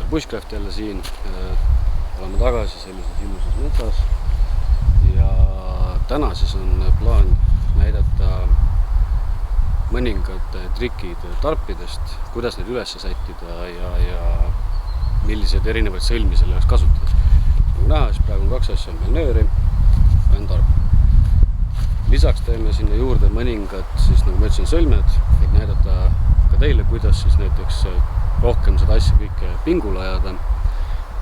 Bushcraft jälle siin, oleme tagasi sellises ilusas metsas ja täna siis on plaan näidata mõningad trikid tarpidest, kuidas neid üles sättida ja milliseid erinevaid sõlmi selle jaoks kasutada. Nagu näha, siis praegu on kaks asja, on meil nööri ja on tarp. Lisaks teeme sinna juurde mõningad, siis nagu ma ütlesin, sõlmed, et näidata ka teile, kuidas siis näiteks rohkem seda asja kõike pingule ajada,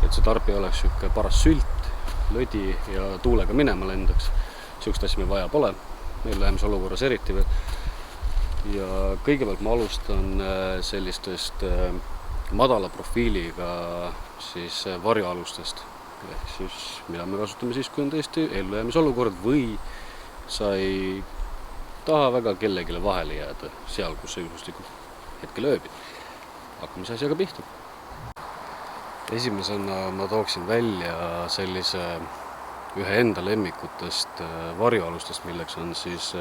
et see tarp ei oleks siuke paras sült, lödi ja tuulega minema lendaks. Siukest asja meil vaja pole, meil lähemes olukorras eriti veel. Ja kõigepealt ma alustan sellistest madala profiiliga siis varjualustest. Ehk siis, mida me kasutame siis, kui on tõesti ellujäämisolukord või sa ei taha väga kellegile vahele jääda seal, kus sa juhuslikult hetkel ööbid. Hakkame see asjaga pihta. Esimesena ma tooksin välja sellise ühe enda lemmikutest varjualustest, milleks on siis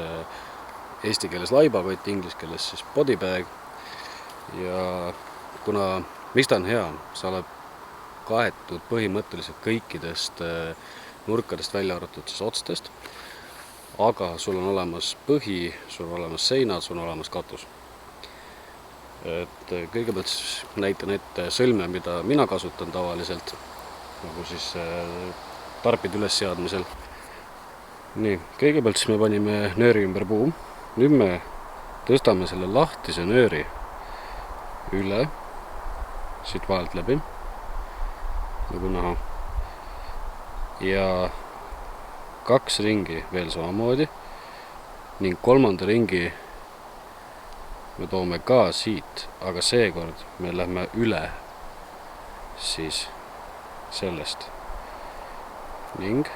eesti keeles laibakott, inglise keeles siis bodybag. Ja kuna miks ta on hea, sa oled kaetud põhimõtteliselt kõikidest nurkadest välja arvatud siis otstest, aga sul on olemas põhi, sul on olemas seinad, sul on olemas katus. Et kõigepealt näitan ette sõlme, mida mina kasutan tavaliselt, nagu siis tarpide üles seadmisel. Nii, kõigepealt siis me panime nööri ümber puu. Nüüd me tõstame selle lahtise nööri üle, siit vahelt läbi, nagu näha. Ja kaks ringi veel samamoodi ning kolmanda ringi me toome ka siit, aga seekord me lähme üle siis sellest ning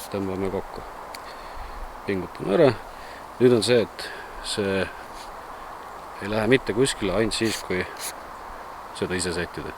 tõmbame kokku, pingutame ära. Nüüd on see, et see ei lähe mitte kuskile ainult siis, kui seda ise sättida.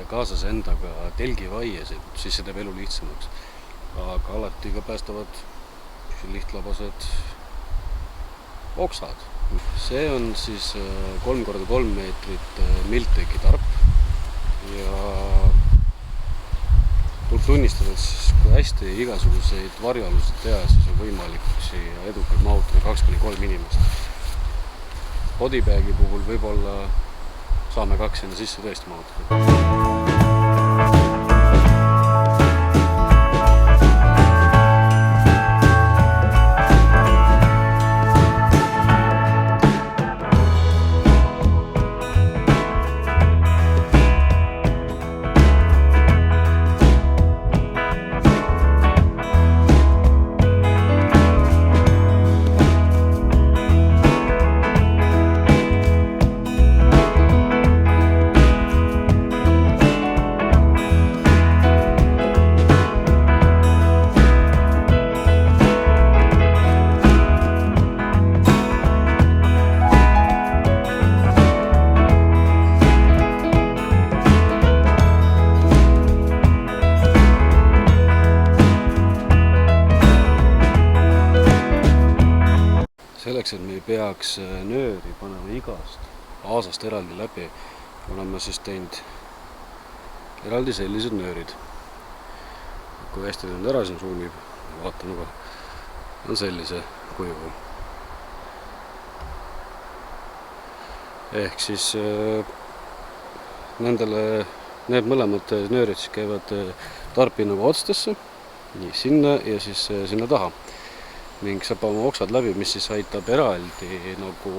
Kaasas endaga telgivaiesid, siis see teeb elu lihtsamaks. Aga alati ka päästavad lihtlabased oksad. See on siis 3x3 meetrit Milteki tarp. Ja tuleb tunnistada, et kui hästi igasuguseid varjualuseid teha, siis on võimalik siia edukalt mahutada 2-3 inimest. Bodybagi puhul võib-olla saame 2 enda sisse tõesti mahutada. Selleks, et me ei peaks nööri panema igast aasast eraldi läbi, oleme siis teinud eraldi sellised nöörid. Kui hästi nüüd ära siin suumib, vaatame kohe, on sellise kujuga. Ehk siis need mõlemad nöörid käivad tarpi nagu otstesse, nii sinna ja siis sinna taha. ning saab oma oksad läbi, mis siis aitab eraldi nagu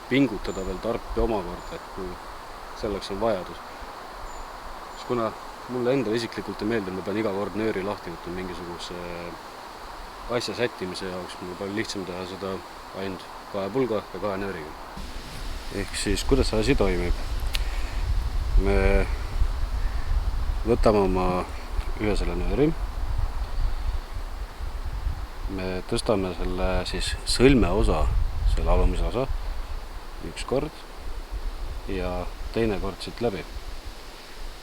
pingutada veel tarpi omakorda, et kui selleks on vajadus. Sest kuna mulle endale isiklikult ei meeldi, ma pean iga kord nööri lahti võtma mingisuguse asja sättimise jaoks, mul on palju lihtsam teha seda ainult 2 pulga ja 2 nööriga. Ehk siis, kuidas see asi toimib? Me võtame oma ühe selle nööri, me tõstame selle siis sõlme osa, selle alumise osa, üks kord ja teine kord siit läbi.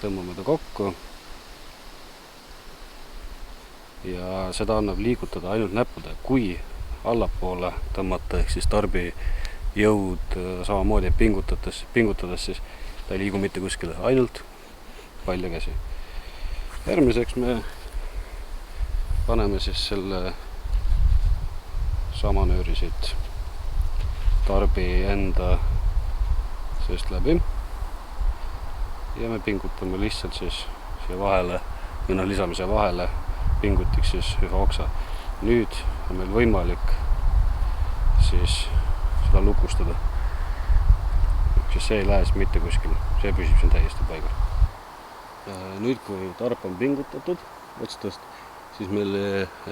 Tõmbame ta kokku ja seda annab liigutada ainult näppude. Kui allapoole tõmmata, ehk siis tarbi jõud samamoodi pingutades, siis ta ei liigu mitte kuskile, ainult pall ja käsi. Järgmiseks me paneme siis selle sama nööri siit tarbi enda seest läbi ja me pingutame lihtsalt siis siia vahele, või lisamise vahele pingutiks siis ühe oksa. Nüüd on meil võimalik siis seda lukustada. Siis see ei lähe mitte kuskile, see püsib siin täiesti paigal. Nüüd, kui tarp on pingutatud otstest, siis meil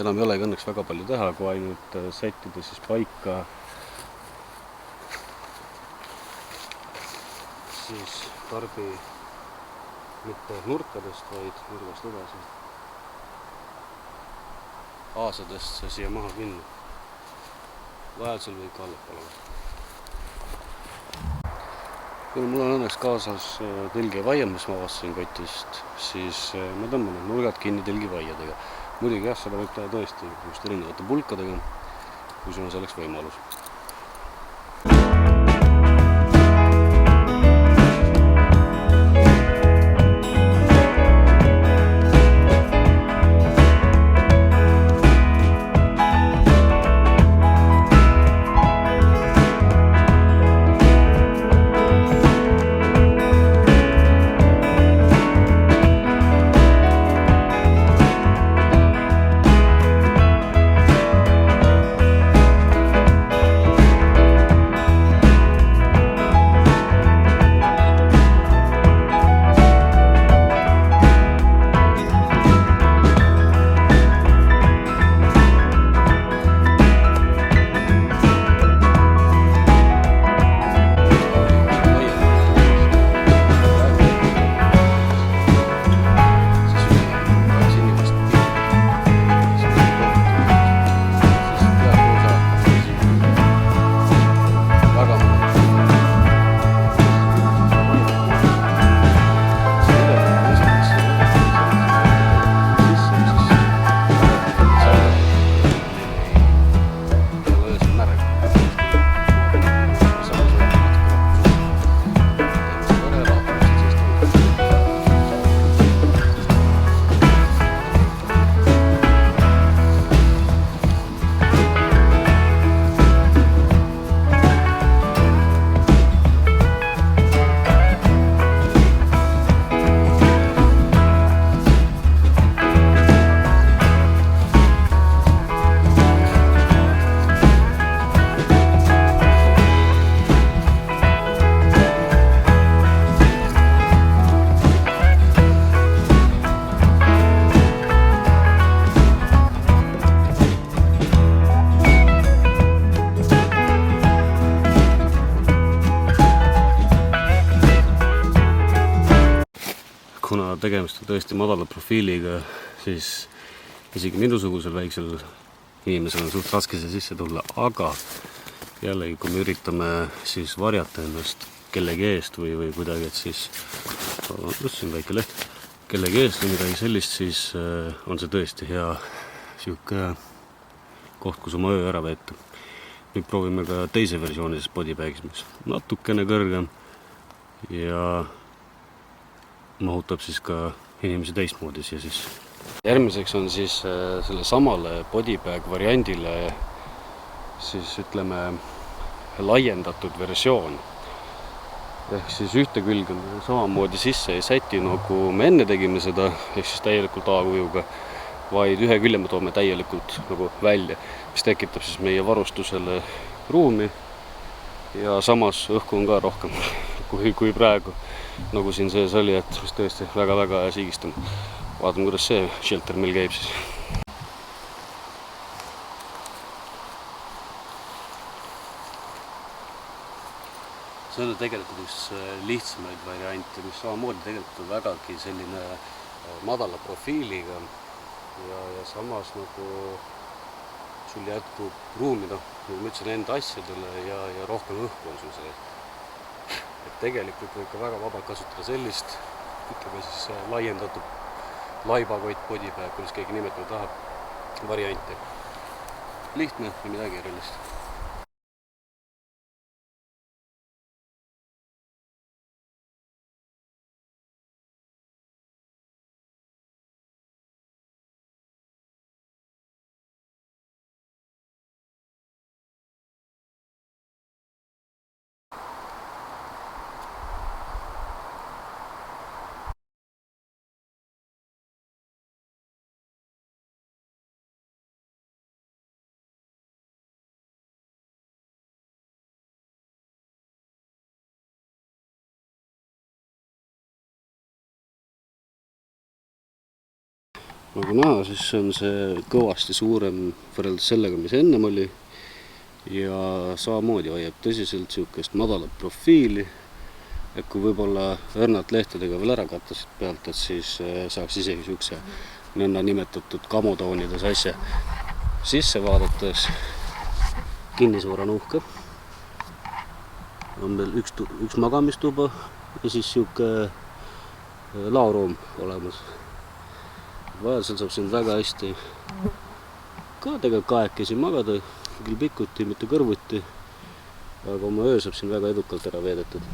enam ei olegi õnneks väga palju teha, kui ainult sättida siis paika siis tarbi mitte nurkadest, vaid nurgast edasi aasadest siia maha kinni. Vajadusel võib ka allapoole. Kui mul on õnneks kaasas telgivaia, mis ma avastasin kotist, siis ma tõmban need nurgad kinni telgivaiadega. Muidugi jah, seda võib teha tõesti just erinevate pulkadega, kui sul on selleks võimalus. Kuna tegemist on tõesti madala profiiliga, siis isegi minusugusel väiksel inimesel on suht raske see sisse tulla, aga jällegi, kui me üritame siis varjata ennast kellegi eest või kuidagi, et siis siin väike leht, kellegi eest või midagi sellist, siis on see tõesti hea siuke koht, kus oma öö ära veeta. Nüüd proovime ka teise versiooni bodybags, mis natukene kõrgem ja mahutab siis ka inimesi teistmoodi siia siis. Järgmiseks on siis selle samale bodybag variandile siis ütleme laiendatud versioon. Ehk siis ühte külge samamoodi sisse ei säti, nagu me enne tegime seda, ehk siis täielikult A-kujuga. vaid ühe külje me toome täielikult nagu välja, mis tekitab siis meie varustusele ruumi ja samas õhku on ka rohkem kui praegu, nagu siin sees oli, et mis tõesti väga-väga siigistame. Vaatame, kuidas see shelter meil käib siis. See on tegelikult üks lihtsamaid variante, mis samamoodi tegelikult on vägagi selline madala profiiliga ja samas nagu sul jätkub ruumi, nagu ma ütlesin, enda asjadele ja rohkem õhku on sul sees. Et tegelikult võib ka väga vabalt kasutada sellist, ütleme siis laiendatud laibakott, podibag, kuidas keegi nimetada tahab, varianti. Lihtne ja midagi erilist. Nagu näha, siis on see kõvasti suurem võrreldes sellega, mis ennem oli ja samamoodi hoiab tõsiselt siukest madalat profiili, et kui võib-olla õrnalt lehtedega veel ära kattasid pealt, et siis saaks isegi siukse nõnda nimetatud kamotoonides asja sisse vaadates. Kinnisvara on uhke, on veel üks magamistuba ja siis siuke laoruum olemas. Vajadusel saab siin väga hästi ka tegelikult kahekesi magada, küll pikuti, mitte kõrvuti, aga oma öö saab siin väga edukalt ära veedetud.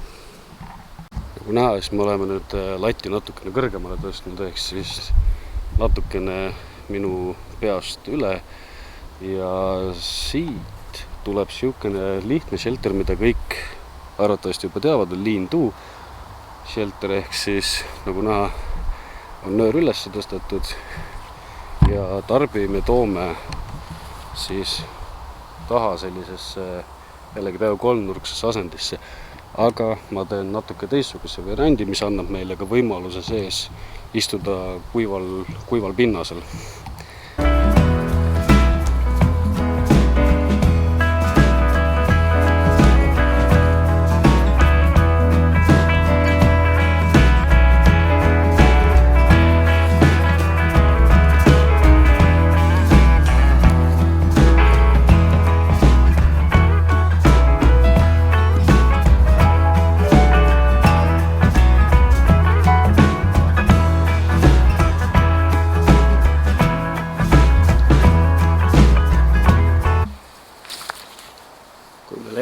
Nagu näha, siis me oleme nüüd latti natukene kõrgemale tõstnud, ehk siis natukene minu peast üle ja siit tuleb siukene lihtne shelter, mida kõik arvatavasti juba teavad, on lean-to shelter, ehk siis nagu näha, on nöör üles tõstetud ja tarbi me toome siis taha sellisesse jällegi peaaegu kolmnurksesse asendisse, aga ma teen natuke teistsuguse variandi, mis annab meile ka võimaluse sees istuda kuival pinnasel.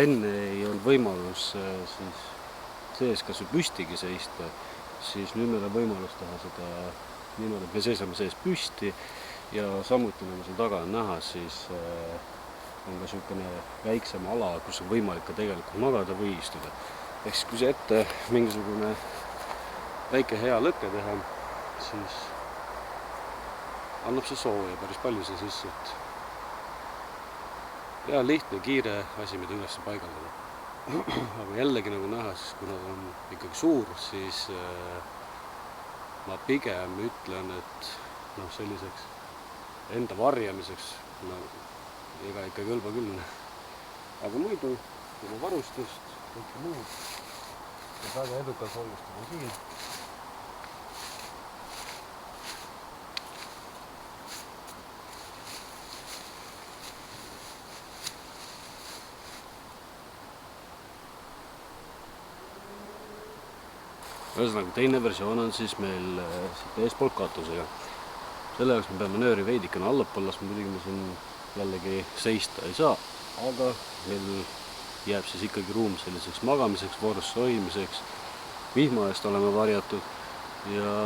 Enne ei olnud võimalus siis sees kas või püstigi seista, siis nüüd meil on võimalus teha seda niimoodi, et me seisame sees püsti ja samuti nagu seal taga on näha, siis on ka niisugune väiksem ala, kus on võimalik ka tegelikult magada või istuda. Ehk siis kui see ette mingisugune väike hea lõke teha, siis annab see sooja päris palju see sisse. Ja lihtne, kiire asi, mida üles paigaldada. Aga jällegi nagu näha, siis kuna ta on ikkagi suur, siis ma pigem ütlen, et selliseks enda varjamiseks ega ikka kõlba küll. Aga muidu, kui varustust, kõike muud, et väga edukalt valgustada siin. Ühesõnaga, teine versioon on siis meil siit eespoolt katusega. Selle jaoks me peame nööri veidikene allapoole laskma, muidugi me siin jällegi seista ei saa, aga meil jääb siis ikkagi ruum selliseks magamiseks, voorusse hoidmiseks. Vihma eest oleme varjatud ja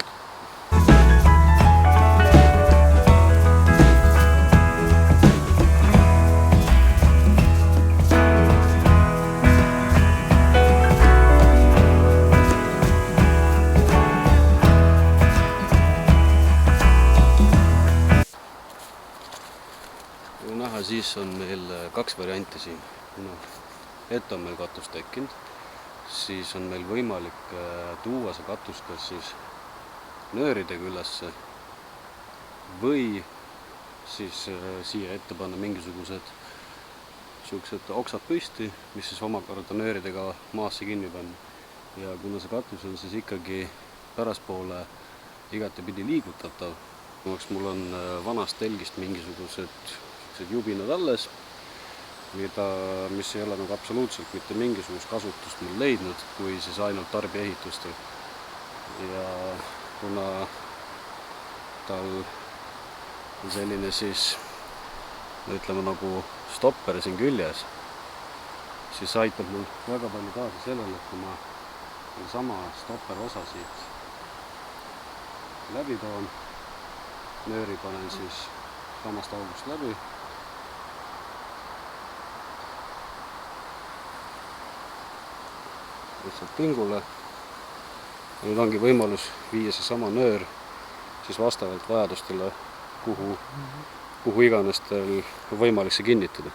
siis on meil kaks varianti siin. Ette on meil katus tekkinud, siis on meil võimalik tuua see katus kas siis nööridega ülesse või siis siia ette panna mingisugused oksad püsti, mis siis omakorda nööridega maasse kinni panna. Ja kuna see katus on siis ikkagi päraspoole igatepidi liigutatav, mul on vanast telgist mingisugused jubinad alles, mis ei ole nagu absoluutselt mitte mingisugust kasutust mul leidnud, kui siis ainult tarbiehitustel. Ja kuna tal on selline siis, ütleme nagu stopper siin küljes, siis aitab mul väga palju kaasa sellele, et kui ma sama stopper osa siit läbi toon, nööri panen siis samast august läbi. Lihtsalt pingule. Ja nüüd ongi võimalus viia see sama nöör siis vastavalt vajadustele, kuhu iganes teil võimalik see kinnitada.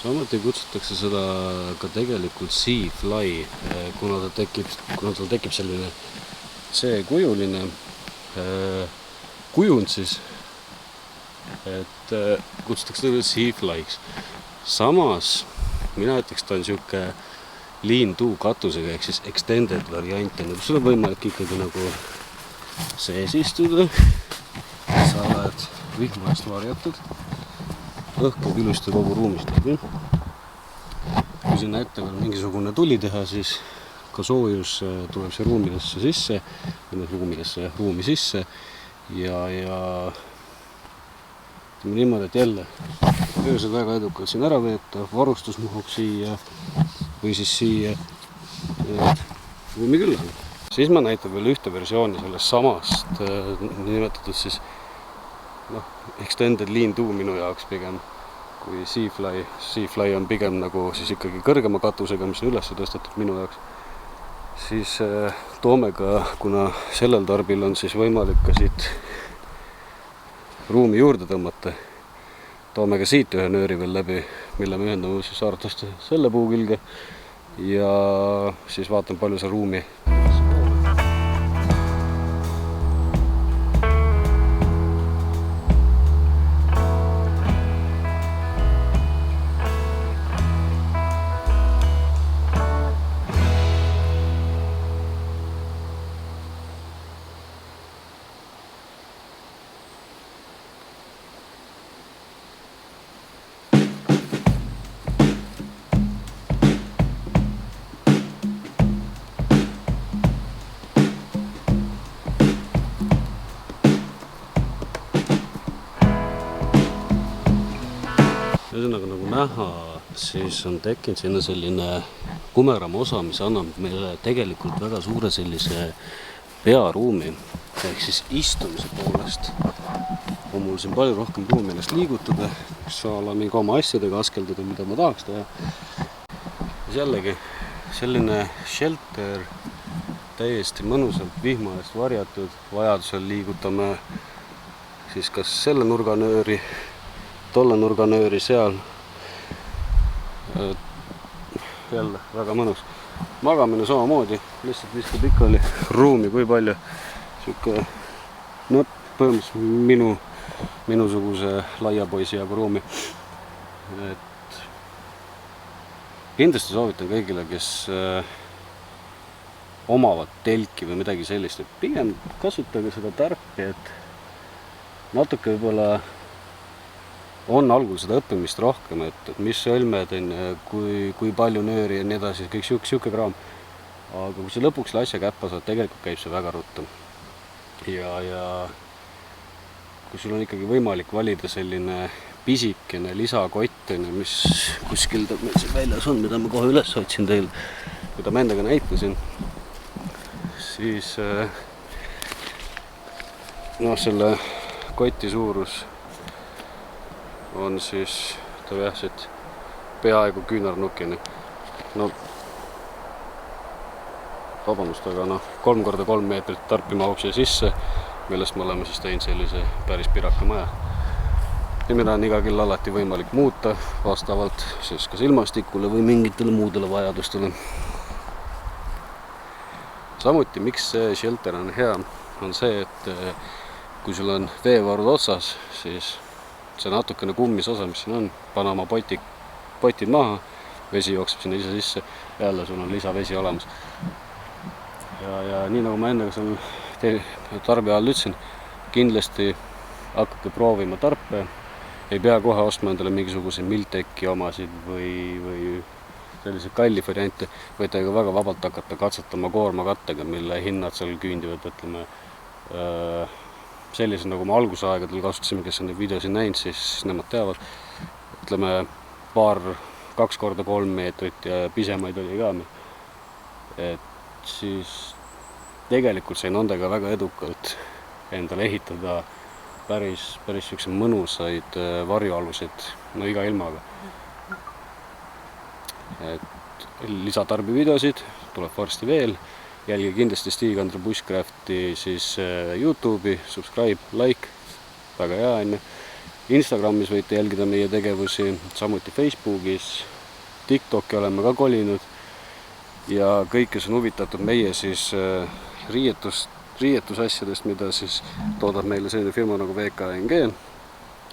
Samuti kutsutakse seda ka tegelikult Seafly, kuna tal tekib selline C-kujuline kujund siis, et kutsutakse teda Seaflyks. Samas mina ütleks, ta on siuke lean-to katusega, ehk siis extended variant, kus sul on võimalik ikkagi nagu sees istuda, sa oled vihma eest varjatud, õhk käib ilusti kogu ruumist läbi. Kui sinna ette veel mingisugune tuli teha, siis ka soojus tuleb see ruumi sisse ja niimoodi, et jälle öösel väga edukalt siin ära veeta, varustus mahub siia või siis siia ruumi küllale. Siis ma näitan veel ühte versiooni sellest samast nimetatud siis extended lean-to minu jaoks pigem kui Seafly. Seafly on pigem nagu siis ikkagi kõrgema katusega, mis on üles tõstetud minu jaoks. Siis toome ka, kuna sellel tarbil on siis võimalik ka siit ruumi juurde tõmmata, toome ka siit ühe nööri veel läbi, mille me ühendame siis arvatavasti selle puu külge ja siis vaatan, palju see ruumi. Ühesõnaga nagu näha, siis on tekkinud sinna selline kumeram osa, mis annab meile tegelikult väga suure sellise pearuumi, ehk siis istumise poolest on mul siin palju rohkem ruumi ennast liigutada, saala mingi oma asjadega askeldada, mida ma tahaks teha. Ja jällegi selline shelter, täiesti mõnusalt vihma eest varjatud, vajadusel liigutame siis kas selle nurganööri, tolle nurganööri seal. Jälle väga mõnus. Magamine samamoodi, lihtsalt viskab ikka oli ruumi, kui palju siuke põhimõtteliselt minusuguse laiapoisi jagu ruumi. Et kindlasti soovitan kõigile, kes omavad telki või midagi sellist, et pigem kasutage seda tarpi, et natuke võib-olla on algul seda õppimist rohkem, et mis sõlmed on, kui palju nööri ja nii edasi, kõik siuke kraam. Aga kui sa lõpuks selle asja käppa saad, tegelikult käib see väga ruttu. Ja kui sul on ikkagi võimalik valida selline pisikene lisakott, mis kuskil meil siin väljas on, mida ma kohe üles otsin teil, mida ma endaga näitasin, siis selle koti suurus on siis siit peaaegu küünarnukini. Vabandust, aga 3x3 meetrit tarpi mahub siia sisse, millest me oleme siis teinud sellise päris piraka maja. Ja mida on iga kell alati võimalik muuta vastavalt siis kas ilmastikule või mingitele muudele vajadustele. Samuti, miks see shelter on hea, on see, et kui sul on veevarud otsas, siis see natukene kummis osa, mis siin on, pane oma potid maha, vesi jookseb sinna ise sisse, jälle sul on lisavesi olemas. Ja nii nagu ma endaga seal tarbe all ütlesin, kindlasti hakake proovima tarpe, ei pea kohe ostma endale mingisuguse Milteki omasid või selliseid kalli variante, võite ka väga vabalt hakata katsetama koormakattega, mille hinnad seal küündivad, ütleme, sellised nagu me algusaegadel kasutasime, kes on neid videosid näinud, siis nemad teavad, ütleme 2x3 meetrit ja pisemaid oli ka. Et siis tegelikult sain nendega väga edukalt endale ehitada päris siukse mõnusaid varjualuseid, iga ilmaga. Et lisatarbivideosid tuleb varsti veel, jälgi kindlasti Stig-Andre Bushcrafti siis YouTube'i, subscribe, like, väga hea on. Instagramis võite jälgida meie tegevusi, samuti Facebookis, TikToki oleme ka kolinud. Ja kõik, kes on huvitatud meie siis riietusasjadest, mida siis toodab meile selline firma nagu VKNG,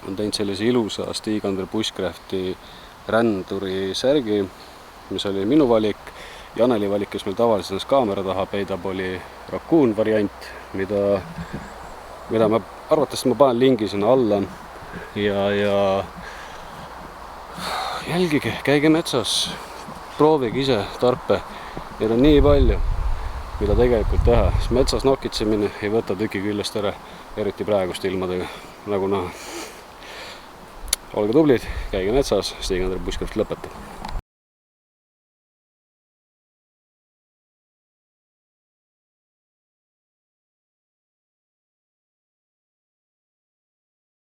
on teinud sellise ilusa Stig-Andre Bushcrafti ränduri särgi, mis oli minu valik. Janeli valik, kes meil tavaliselt kaamera taha peidab, oli Raccoon variant, mida ma arvatavasti panen lingi sinna alla. Ja jälgige, käige metsas, proovige ise tarpe. Neid on nii palju, mida tegelikult teha. Metsas nokitsemine ei võta tüki küljest ära, eriti praeguste ilmadega, nagu näha. Olge tublid, käige metsas, Stig-Andre Bushcraft lõpetab.